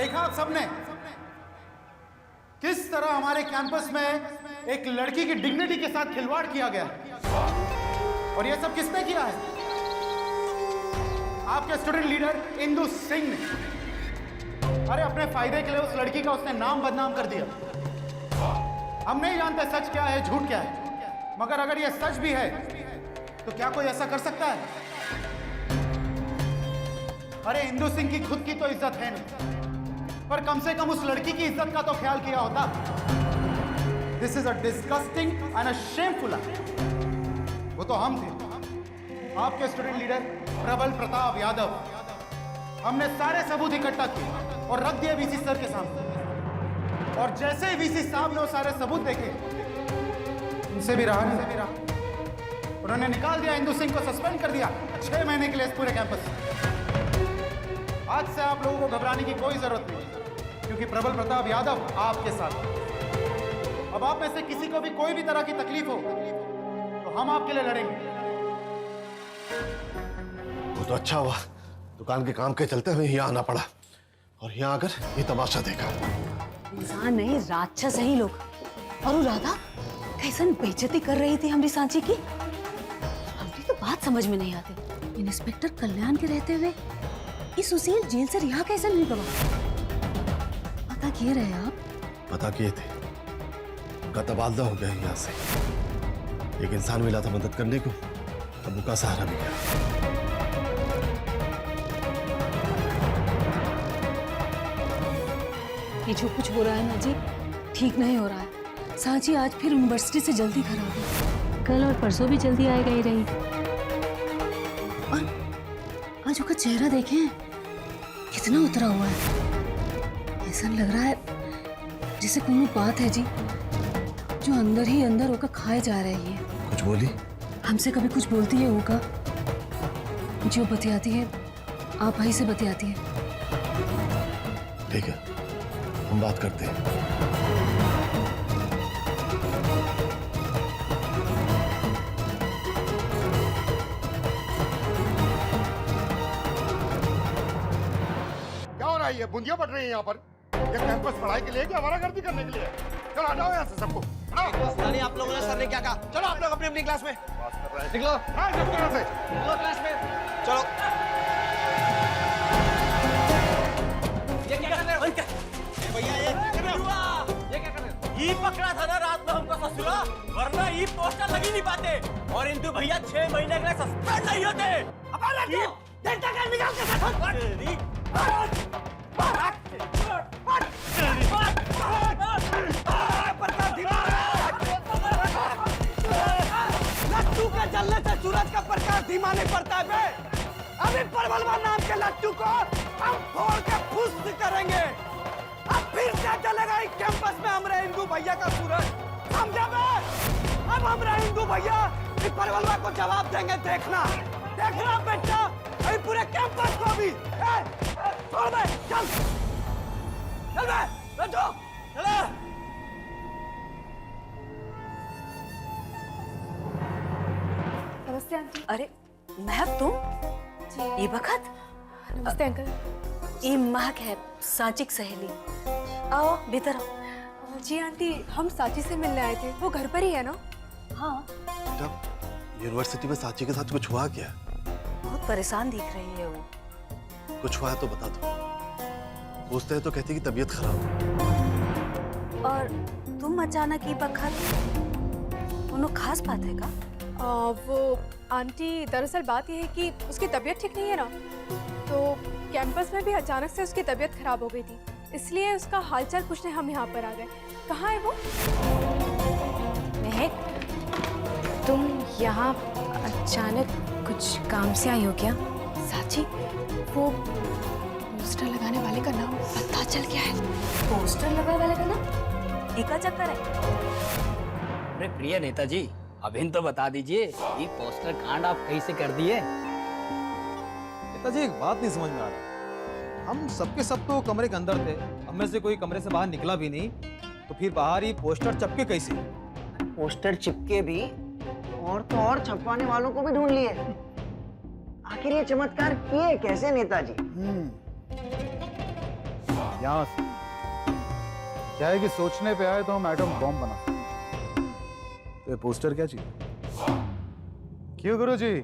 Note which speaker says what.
Speaker 1: देखा आप सबने किस तरह हमारे कैंपस में एक लड़की की डिग्निटी के साथ खिलवाड़ किया गया, और यह सब किसने किया है? आपके स्टूडेंट लीडर इंदु सिंह ने। अरे अपने फायदे के लिए उस लड़की का उसने नाम बदनाम कर दिया। हम नहीं जानते सच क्या है झूठ क्या है, मगर अगर यह सच भी है तो क्या कोई ऐसा कर सकता है? अरे इंदु सिंह की खुद की तो इज्जत है नहीं, पर कम से कम उस लड़की की इज्जत का तो ख्याल किया होता। This is a disgusting and a shameful act. वो तो हम थे, आपके स्टूडेंट लीडर प्रबल प्रताप यादव। हमने सारे सबूत इकट्ठा किए और रख दिए वीसी सर के सामने, और जैसे ही वीसी साहब ने वो सारे सबूत देखे, उनसे भी रहा नहीं। उन्होंने निकाल दिया, इंदु सिंह को सस्पेंड कर दिया 6 महीने के लिए इस पूरे कैंपस से। आज से आप लोगों को घबराने की कोई जरूरत नहीं, क्योंकि प्रबल प्रताप यादव आपके साथ। अब आप में से किसी को भी कोई भी तरह की तकलीफ हो तो हम आपके लिए लड़ेंगे।
Speaker 2: वो तो अच्छा हुआ दुकान के काम के चलते हमें यहाँ आना पड़ा, और यहाँ आकर ये तमाशा देखा।
Speaker 3: इंसान नहीं राक्षस है ही लोग। और वो राधा कैसन बेइज्जती कर रही थी हमारी सांची की। हमारी तो बात समझ में नहीं आती, इंस्पेक्टर कल्याण के रहते हुए इस सुशील जेल से रिहा कैसे नहीं हुआ? पता किए रहे आप?
Speaker 2: पता किए थे, उनका तबादला हो गया यहाँ से। एक इंसान मिला था मदद करने को, अब उनका सहारा भी गया।
Speaker 3: ये जो कुछ हो रहा है ना जी, ठीक नहीं हो रहा है। सांची आज फिर यूनिवर्सिटी से जल्दी घर आ गई। कल और परसों भी जल्दी आएगा ही रही। और आज उसका चेहरा देखें कितना उतरा हुआ है। ऐसा लग रहा है जैसे कोई बात है जी जो अंदर ही अंदर होकर खाए जा रही है।
Speaker 2: कुछ बोली?
Speaker 3: हमसे कभी कुछ बोलती है होगा? जो बतियाती है आप भाई से बतियाती है।
Speaker 2: ठीक है, हम बात करते हैं।
Speaker 4: क्या हो रहा है? ये बूंदियां पड़ रही है यहाँ पर। ये कैंपस पढ़ाई के लिए कि आवारागर्दी करने के लिए? चलो हटाओ यहाँ से सबको।
Speaker 5: नहीं आप लोगों ने सर ने क्या कहा? चलो आप लोग अपनी अपनी क्लास में निकलो।
Speaker 4: हाँ, सबको यहाँ से
Speaker 5: निकलो क्लास में। चलो। ये क्या कर रहे हो? भैया ये क्या हुआ? ये क्या कर रहे हो? ये पकड़ा था ना रात में हमको ससुरा, वरना ये पोस्टर लग ही नहीं पाते। और इंदु भैया 6 महीने के लिए सस्पेंड नहीं होते। अब देखता कर निकाल के साथ। लट्टू के जलने से सूरज का प्रकाश धीमा नहीं पड़ता है बे। अभी परवलवा नाम के लट्टू को हम फोड़ के फुस्त करेंगे। अब फिर से जलेगा इस कैंपस में हमारे इंदु भैया का सूरज, समझा बे? अब हमारे इंदु भैया इस परवलवा को जवाब देंगे। देखना देखना बेटा, अभी पूरे कैंपस को भी। छोड़ दे, चल चल बे, बैठो चलो।
Speaker 6: नमस्ते आंटी।
Speaker 3: अरे महक तुम ये बखत?
Speaker 6: नमस्ते अंकल।
Speaker 3: ये महक है सांची की सहेली। आओ भीतर आओ।
Speaker 6: जी आंटी, हम सांची से मिलने आए थे, वो घर पर ही है ना?
Speaker 3: हाँ।
Speaker 2: बेटा, यूनिवर्सिटी में सांची के साथ कुछ हुआ क्या?
Speaker 3: बहुत परेशान दिख रही है वो।
Speaker 2: कुछ हुआ है तो बता दो। पूछते हैं तो कहती कि तबीयत खराब है।
Speaker 3: और तुम अचानक ये बखत, उन्होंने खास बात है का?
Speaker 6: वो आंटी दरअसल बात यह है कि उसकी तबीयत ठीक नहीं है ना, तो कैंपस में भी अचानक से उसकी तबीयत खराब हो गई थी, इसलिए उसका हालचाल पूछने हम यहाँ पर आ गए। कहाँ है वो?
Speaker 7: महक, तुम यहाँ अचानक कुछ काम से आई हो क्या?
Speaker 6: साची, वो पोस्टर लगाने वाले का नाम पता चल गया है।
Speaker 3: पोस्टर लगाने वाले का नाम? एका चक्कर है।
Speaker 8: अरे प्रिय नेताजी, अभी तो बता दीजिए ये पोस्टर कांड आप कैसे कर दिए?
Speaker 5: नेताजी एक बात नहीं समझ में आ रहा। हम सबके सब तो कमरे के अंदर थे, हम में से कोई कमरे से बाहर निकला भी नहीं, तो फिर बाहर ही पोस्टर चिपके कैसे?
Speaker 9: पोस्टर चिपके भी और तो और छपवाने वालों को भी ढूंढ लिए। आखिर ये चमत्कार किए कैसे नेताजी?
Speaker 1: यहाँ से। क्या है कि सोचने पे आए तो हम एटम बॉम्ब बना सकते हैं।
Speaker 2: ये पोस्टर क्या चीज?
Speaker 1: क्यों गुरुजी?